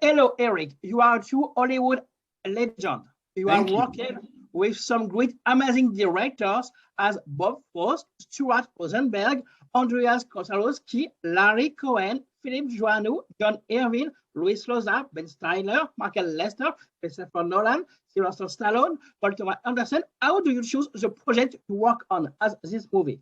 Hello, Eric. You are a true Hollywood legend. You are Thank you. working with some great, amazing directors as Bob Fosse, Stuart Rosenberg, Andreas Konchalovsky, Larry Cohen, Philip Joannou, John Irving, Luis Loza, Ben Stiller, Michael Lester, Christopher Nolan, Sylvester Stallone, Paul Thomas Anderson. How do you choose the project to work on as this movie?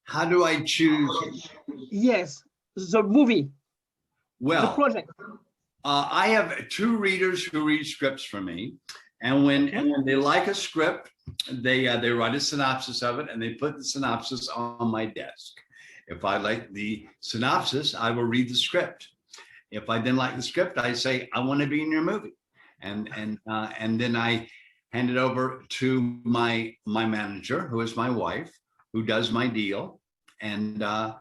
How do I choose? Yes, the movie, the Well, project. I have two readers who read scripts for me, and when they like a script, they write a synopsis of it and they put the synopsis on my desk. If I like the synopsis, I will read the script. If I didn't like the script, I say I want to be in your movie, and then I hand it over to my manager, who is my wife, who does my deal, and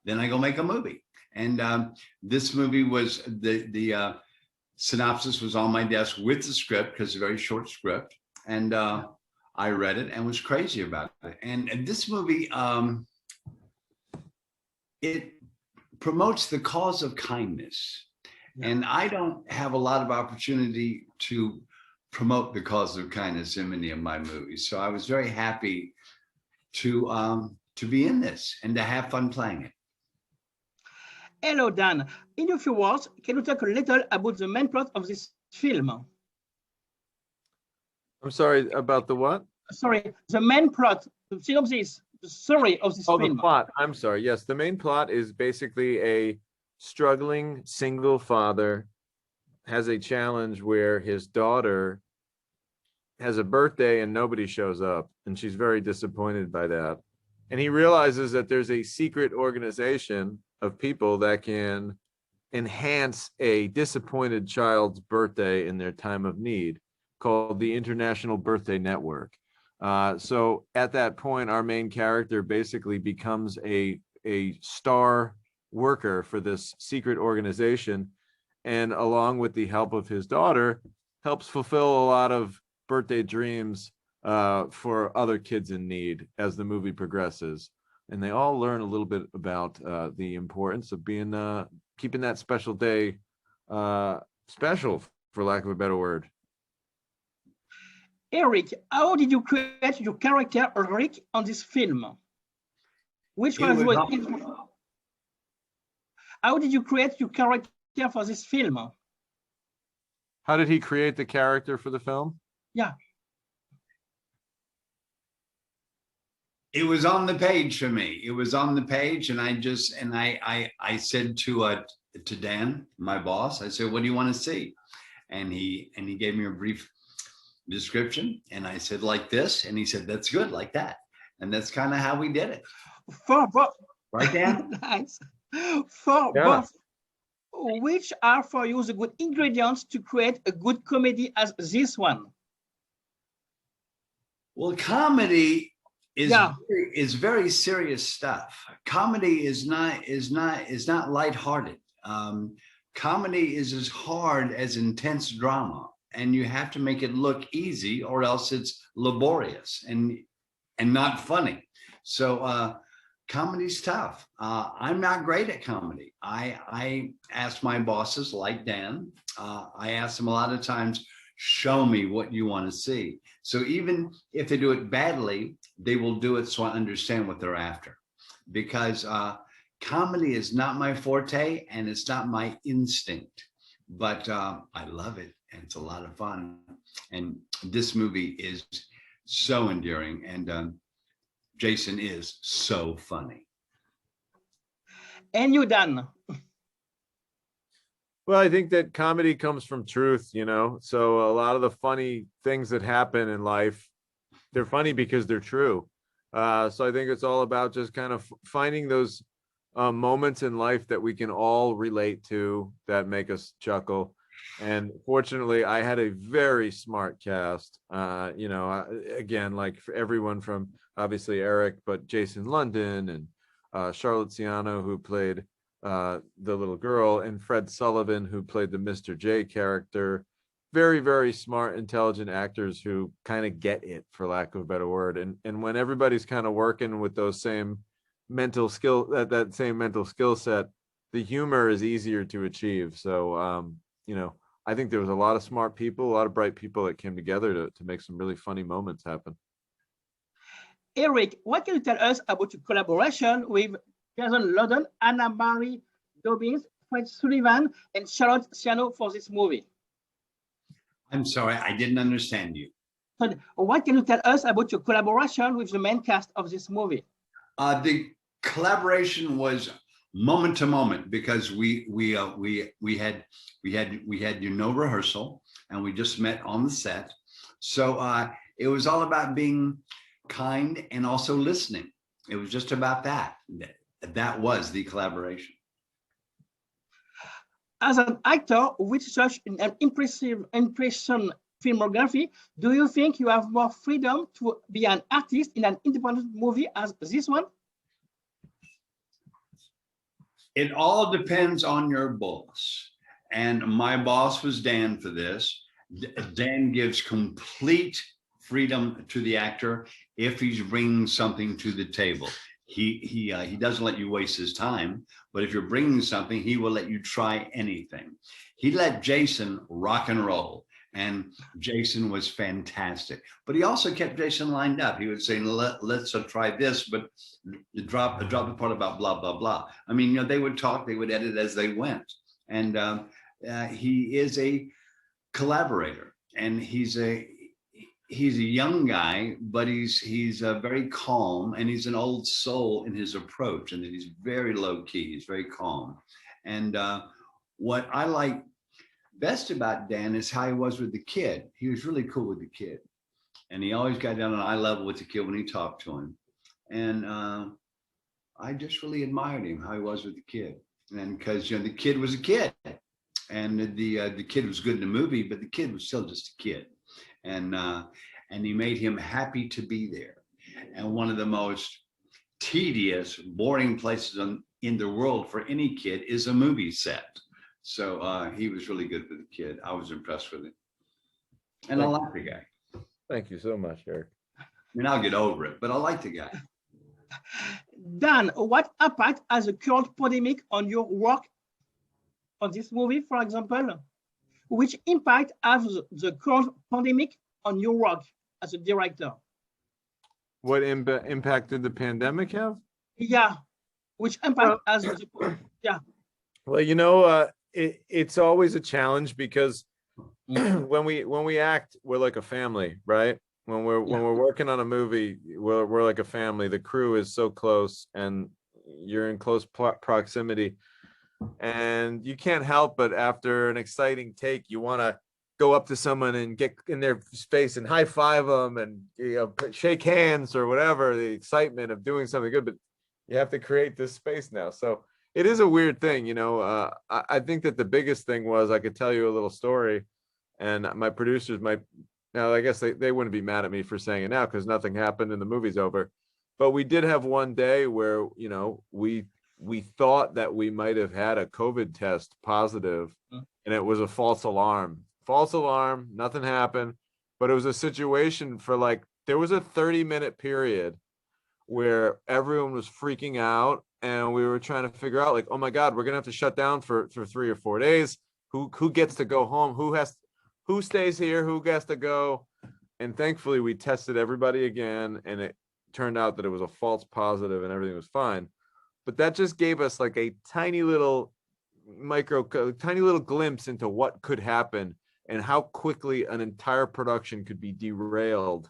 then I go make a movie. And this movie was the synopsis was on my desk with the script, because it's a very short script, and I read it and was crazy about it. And this movie, it promotes the cause of kindness, and I don't have a lot of opportunity to promote the cause of kindness in many of my movies. So I was very happy to be in this and to have fun playing it. Hello, Dan. In a few words, can you talk a little about the main plot of this film? I'm sorry, about the what? Sorry, the main plot, the synopsis, the story of this film. The plot. I'm sorry. Yes, the main plot is basically a struggling single father has a challenge where his daughter has a birthday and nobody shows up, and she's very disappointed by that. And he realizes that there's a secret organization of people that can enhance a disappointed child's birthday in their time of need, called the International Birthday Network. So at that point, our main character basically becomes a star worker for this secret organization, and along with the help of his daughter, helps fulfill a lot of birthday dreams for other kids in need as the movie progresses. And they all learn a little bit about the importance of being keeping that special day special, for lack of a better word. Eric, how did you create your character Rick on this film? Which one was it? How did you create your character for this film? How did he create the character for the film? Yeah. It was on the page for me. It was on the page, and I said to Dan, my boss, I said, "What do you want to see?" And he gave me a brief description, and I said, "Like this," and he said, "That's good, like that." And that's kind of how we did it. For both, right, Dan? Nice. For both, which are for you the good ingredients to create a good comedy as this one? Well, comedy is very serious stuff. Comedy is not lighthearted. Comedy is as hard as intense drama, and you have to make it look easy, or else it's laborious and not funny. So comedy's tough. I'm not great at comedy. I ask my bosses, like Dan, I ask them a lot of times, show me what you want to see. So even if they do it badly, they will do it so I understand what they're after. Because comedy is not my forte, and it's not my instinct, but I love it, and it's a lot of fun. And this movie is so endearing, and Jason is so funny. And you, Dan? Well, I think that comedy comes from truth, you know. So a lot of the funny things that happen in life, they're funny because they're true. So I think it's all about just kind of finding those moments in life that we can all relate to, that make us chuckle. And fortunately, I had a very smart cast. You know, again, like for everyone from obviously Eric, but Jason London and Charlotte Ciano, who played the little girl, and Fred Sullivan, who played the Mr. J character. Very, very smart, intelligent actors who kind of get it, for lack of a better word. And when everybody's kind of working with those same mental skill, that same mental skill set, the humor is easier to achieve. So, you know, I think there was a lot of smart people, a lot of bright people that came together to make some really funny moments happen. Eric, what can you tell us about your collaboration with Jason London, Anna Marie Dobbins, Fred Sullivan, and Charlotte Siano for this movie? I'm sorry, I didn't understand you. So what can you tell us about your collaboration with the main cast of this movie? The collaboration was moment to moment because we had no rehearsal and we just met on the set. So it was all about being kind and also listening. It was just about that. That was the collaboration. As an actor with such an impressive filmography, do you think you have more freedom to be an artist in an independent movie as this one? It all depends on your boss. And my boss was Dan for this. Dan gives complete freedom to the actor if he's bringing something to the table. He doesn't let you waste his time, but if you're bringing something, he will let you try anything. He let Jason rock and roll, and Jason was fantastic. But he also kept Jason lined up. He would say, let's try this, but drop the part about blah, blah, blah. I mean, you know, they would talk, they would edit as they went. And he is a collaborator, and he's a young guy, but he's very calm, and he's an old soul in his approach, and that he's very low key. He's very calm. And what I like best about Dan is how he was with the kid. He was really cool with the kid, and he always got down on eye level with the kid when he talked to him. And I just really admired him, how he was with the kid. And because, you know, the kid was a kid, and the kid was good in the movie, but the kid was still just a kid. And he made him happy to be there. And one of the most tedious, boring places in the world for any kid is a movie set. So he was really good with the kid. I was impressed with him. And I like the guy. Thank you so much, Eric. I mean, I'll get over it, but I like the guy. Dan, what impact has the current pandemic on your work on this movie, for example? Which impact has the current pandemic on your work as a director? What impact did the pandemic have? Yeah, which impact has yeah. Well, you know, it's always a challenge because when we act, we're like a family, right? When we're working on a movie, we're like a family. The crew is so close, and you're in close proximity, and you can't help but after an exciting take, you want to go up to someone and get in their face and high five them and, you know, shake hands or whatever, the excitement of doing something good, but you have to create this space now. So it is a weird thing, you know. I think that the biggest thing was, I could tell you a little story, and my producers might, now I guess they wouldn't be mad at me for saying it now because nothing happened and the movie's over. But we did have one day where, you know, we thought that we might have had a COVID test positive, and it was a false alarm. False alarm, nothing happened, but it was a situation for like, there was a 30-minute period where everyone was freaking out, and we were trying to figure out like, oh my God, we're gonna have to shut down for 3 or 4 days. Who gets to go home? Who stays here? Who gets to go? And thankfully we tested everybody again, and it turned out that it was a false positive and everything was fine. But that just gave us like a tiny little glimpse into what could happen and how quickly an entire production could be derailed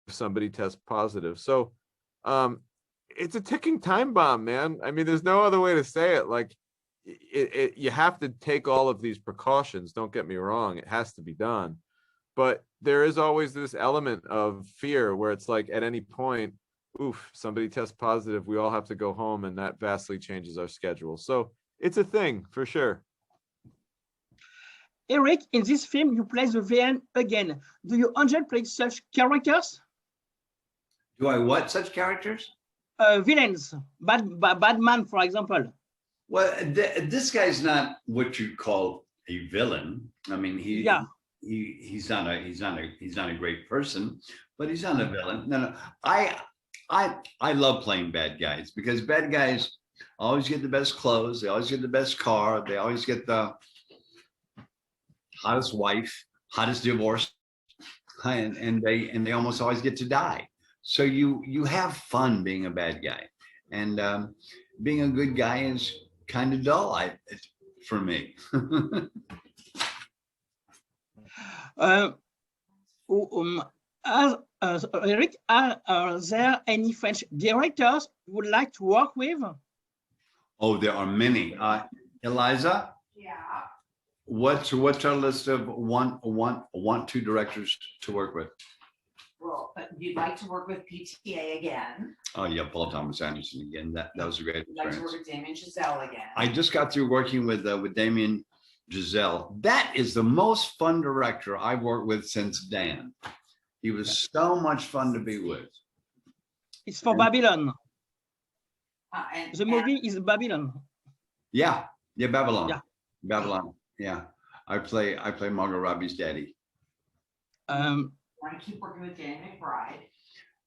if somebody tests positive. So it's a ticking time bomb, man. I mean, there's no other way to say it. Like, you have to take all of these precautions. Don't get me wrong. It has to be done. But there is always this element of fear where it's like, at any point, oof, somebody tests positive, we all have to go home, and that vastly changes our schedule. So it's a thing for sure. Eric, in this film, you play the villain again. Do you enjoy playing such characters? Do I what such characters? Villains, bad man, for example. Well, this guy's not what you call a villain. I mean, he's not a great person, but he's not a villain. No. I love playing bad guys because bad guys always get the best clothes. They always get the best car. They always get the hottest wife, hottest divorce, and they almost always get to die. So you have fun being a bad guy, and being a good guy is kind of dull, for me. Eric, are there any French directors you would like to work with? Oh, there are many. Eliza? Yeah. What's our list of two directors to work with? Well, you'd like to work with PTA again. Oh yeah, Paul Thomas Anderson again. That was a great You'd like to work experience. with Damien Giselle again. I just got through working with Damien Giselle. That is the most fun director I've worked with since Dan. He was so much fun to be with. It's for Babylon. And The movie is Babylon. Yeah, Babylon. Yeah. Babylon. Yeah. I play Margot Robbie's daddy. want to keep working with Danny McBride.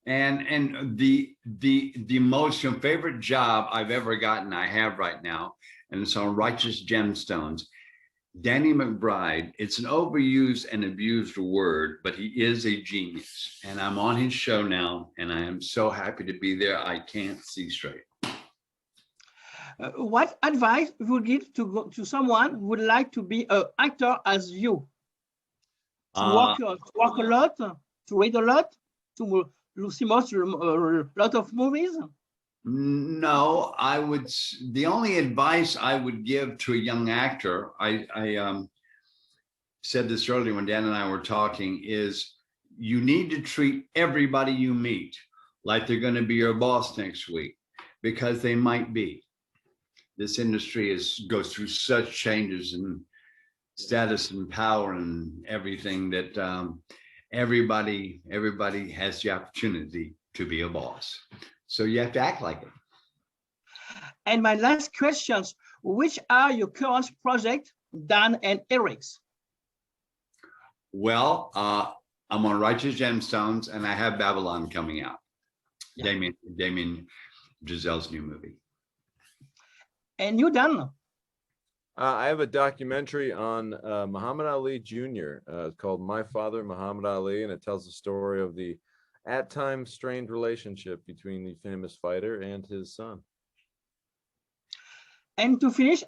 And the most favorite job I've ever gotten, I have right now, and it's on Righteous Gemstones. Danny McBride, it's an overused and abused word, but he is a genius. And I'm on his show now, and I am so happy to be there. I can't see straight. What advice would you give to someone who would like to be an actor as you? To work a lot, to read a lot, to see most a lot of movies? No, the only advice I would give to a young actor, I said this earlier when Dan and I were talking, is you need to treat everybody you meet like they're going to be your boss next week, because they might be. This industry goes through such changes in status and power and everything that everybody has the opportunity to be a boss. So you have to act like it. And my last questions, which are your current projects, Dan and Eric's? Well, I'm on Righteous Gemstones, and I have Babylon coming out. Yeah. Damien Giselle's new movie. And you, Dan? I have a documentary on Muhammad Ali Jr. Called My Father, Muhammad Ali, and it tells the story of the at times strained relationship between the famous fighter and his son. And to finish,